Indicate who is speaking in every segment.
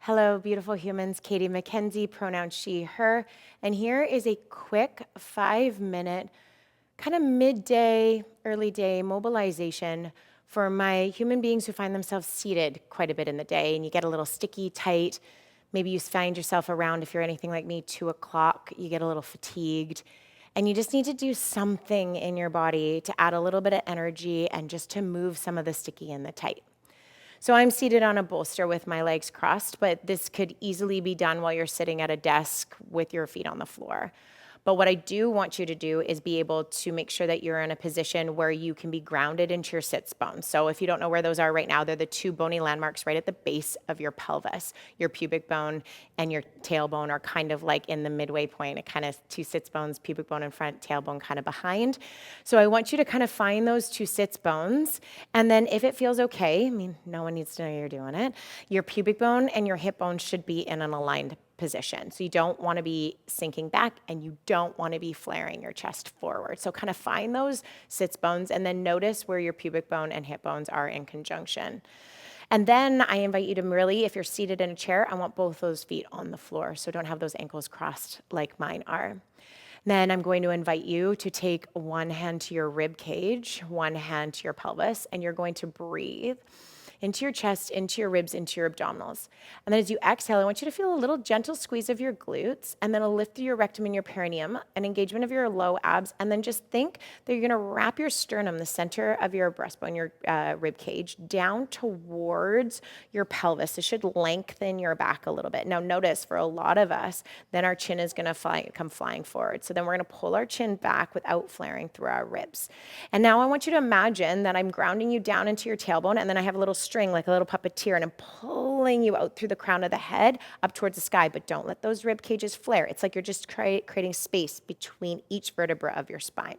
Speaker 1: Hello, beautiful humans. Katie McKenzie, pronoun she, her. And here is a quick 5-minute, kind of midday, early day mobilization for my human beings who find themselves seated quite a bit in the day and you get a little sticky, tight. Maybe you find yourself around, if you're anything like me, 2 o'clock, you get a little fatigued. And you just need to do something in your body to add a little bit of energy and just to move some of the sticky and the tight. So I'm seated on a bolster with my legs crossed, but this could easily be done while you're sitting at a desk with your feet on the floor. But what I do want you to do is be able to make sure that you're in a position where you can be grounded into your sits bones. So if you don't know where those are right now, they're the 2 bony landmarks right at the base of your pelvis. Your pubic bone and your tailbone are kind of like in the midway point. It kind of 2 sits bones, pubic bone in front, tailbone kind of behind. So I want you to kind of find those 2 sits bones. And then if it feels okay, I mean, no one needs to know you're doing it, your pubic bone and your hip bone should be in an aligned position. So you don't want to be sinking back and you don't want to be flaring your chest forward. So kind of find those sits bones and then notice where your pubic bone and hip bones are in conjunction. And then I invite you to really, if you're seated in a chair, I want both those feet on the floor. So don't have those ankles crossed like mine are. Then I'm going to invite you to take one hand to your rib cage, one hand to your pelvis, and you're going to breathe into your chest, into your ribs, into your abdominals. And then as you exhale, I want you to feel a little gentle squeeze of your glutes, and then a lift through your rectum and your perineum, an engagement of your low abs, and then just think that you're gonna wrap your sternum, the center of your breastbone, your rib cage, down towards your pelvis. It should lengthen your back a little bit. Now notice, for a lot of us, then our chin is gonna come flying forward. So then we're gonna pull our chin back without flaring through our ribs. And now I want you to imagine that I'm grounding you down into your tailbone, and then I have a little string like a little puppeteer, and I'm pulling you out through the crown of the head up towards the sky, but don't let those rib cages flare. It's like you're just creating space between each vertebra of your spine.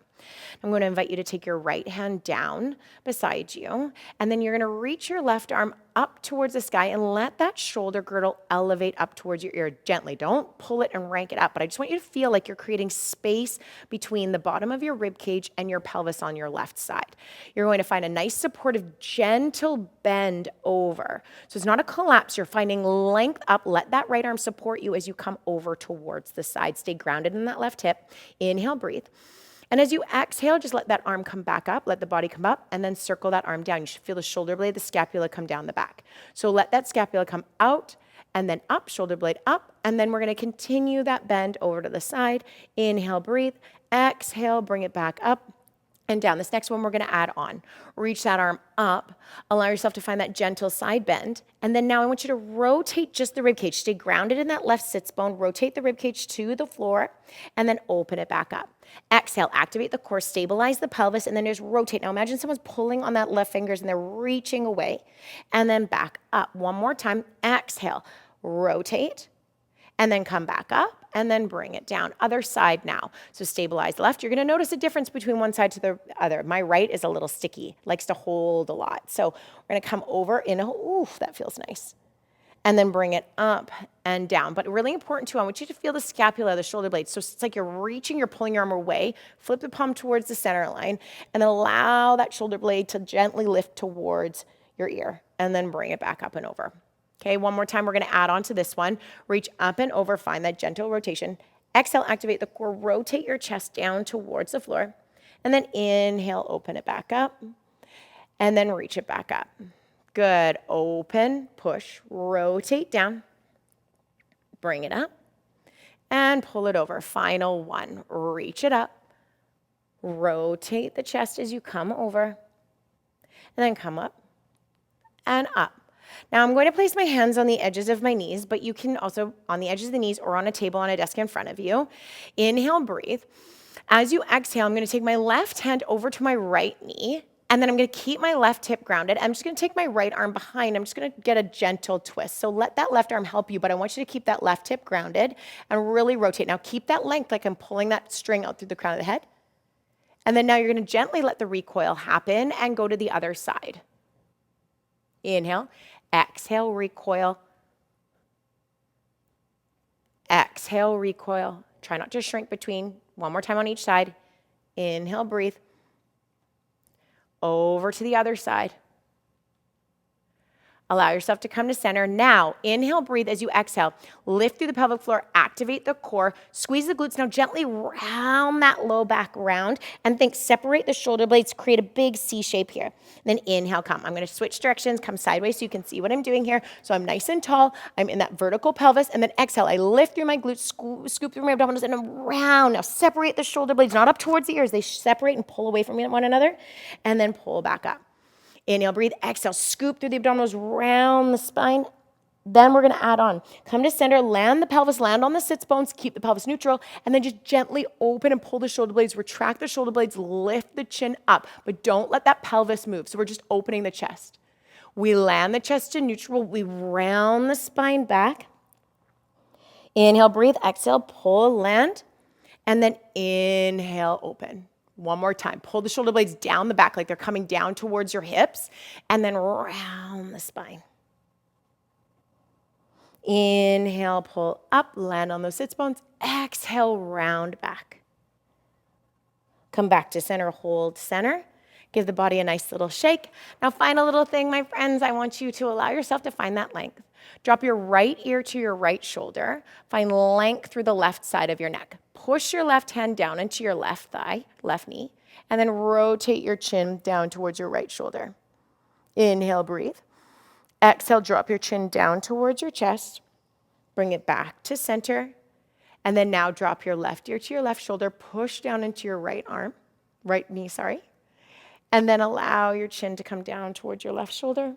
Speaker 1: I'm going to invite you to take your right hand down beside you, and then you're going to reach your left arm up towards the sky and let that shoulder girdle elevate up towards your ear gently. Don't pull it and rank it up, but I just want you to feel like you're creating space between the bottom of your rib cage and your pelvis on your left side. You're going to find a nice supportive, gentle bend over. So it's not a collapse. You're finding length up. Let that right arm support you as you come over towards the side. Stay grounded in that left hip. Inhale, breathe. And as you exhale, just let that arm come back up, let the body come up, and then circle that arm down. You should feel the shoulder blade, the scapula come down the back. So let that scapula come out and then up, shoulder blade up, and then we're gonna continue that bend over to the side. Inhale, breathe. Exhale, bring it back up and down. This next one we're gonna add on. Reach that arm up, allow yourself to find that gentle side bend, and then now I want you to rotate just the rib cage. Stay grounded in that left sits bone, rotate the rib cage to the floor, and then open it back up. Exhale, activate the core, stabilize the pelvis, and then just rotate. Now imagine someone's pulling on that left fingers and they're reaching away, and then back up. One more time, exhale, rotate, and then come back up, and then bring it down. Other side now. So stabilize left. You're gonna notice a difference between one side to the other. My right is a little sticky, likes to hold a lot. So we're gonna come over in a, ooh, that feels nice. And then bring it up and down. But really important too, I want you to feel the scapula, the shoulder blade. So it's like you're reaching, you're pulling your arm away, flip the palm towards the center line, and then allow that shoulder blade to gently lift towards your ear, and then bring it back up and over. Okay, one more time, we're gonna add on to this one. Reach up and over, find that gentle rotation. Exhale, activate the core, rotate your chest down towards the floor. And then inhale, open it back up. And then reach it back up. Good, open, push, rotate down. Bring it up. And pull it over. Final one, reach it up. Rotate the chest as you come over. And then come up and up. Now I'm going to place my hands on the edges of my knees, but you can also on the edges of the knees or on a table on a desk in front of you. Inhale, breathe. As you exhale, I'm going to take my left hand over to my right knee, and then I'm going to keep my left hip grounded. I'm just going to take my right arm behind. I'm just going to get a gentle twist. So let that left arm help you, but I want you to keep that left hip grounded and really rotate. Now keep that length like I'm pulling that string out through the crown of the head. And then now you're going to gently let the recoil happen and go to the other side. Inhale. Exhale, recoil. Exhale, recoil. Try not to shrink between. One more time on each side. Inhale, breathe. Over to the other side. Allow yourself to come to center. Now, inhale, breathe as you exhale. Lift through the pelvic floor, activate the core, squeeze the glutes. Now, gently round that low back round and think separate the shoulder blades, create a big C shape here. Then inhale, come. I'm going to switch directions, come sideways so you can see what I'm doing here. So I'm nice and tall. I'm in that vertical pelvis. And then exhale, I lift through my glutes, scoop through my abdominals, and around. Now, separate the shoulder blades, not up towards the ears. They separate and pull away from one another. And then pull back up. Inhale, breathe, exhale, scoop through the abdominals, round the spine. Then we're gonna add on. Come to center, land the pelvis, land on the sits bones, keep the pelvis neutral, and then just gently open and pull the shoulder blades, retract the shoulder blades, lift the chin up, but don't let that pelvis move. So we're just opening the chest. We land the chest to neutral, we round the spine back. Inhale, breathe, exhale, pull, land, and then inhale, open. One more time. Pull the shoulder blades down the back like they're coming down towards your hips, and then round the spine. Inhale, pull up, land on those sits bones. Exhale, round back. Come back to center, hold center. Give the body a nice little shake. Now, final little thing, my friends, I want you to allow yourself to find that length. Drop your right ear to your right shoulder. Find length through the left side of your neck. Push your left hand down into your left thigh, left knee, and then rotate your chin down towards your right shoulder. Inhale, breathe. Exhale, drop your chin down towards your chest. Bring it back to center. And then now drop your left ear to your left shoulder. Push down into your right arm, right knee, sorry. And then allow your chin to come down towards your left shoulder.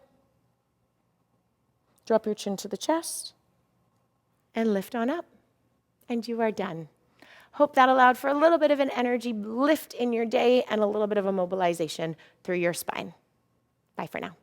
Speaker 1: Drop your chin to the chest. And lift on up. And you are done. Hope that allowed for a little bit of an energy lift in your day and a little bit of a mobilization through your spine. Bye for now.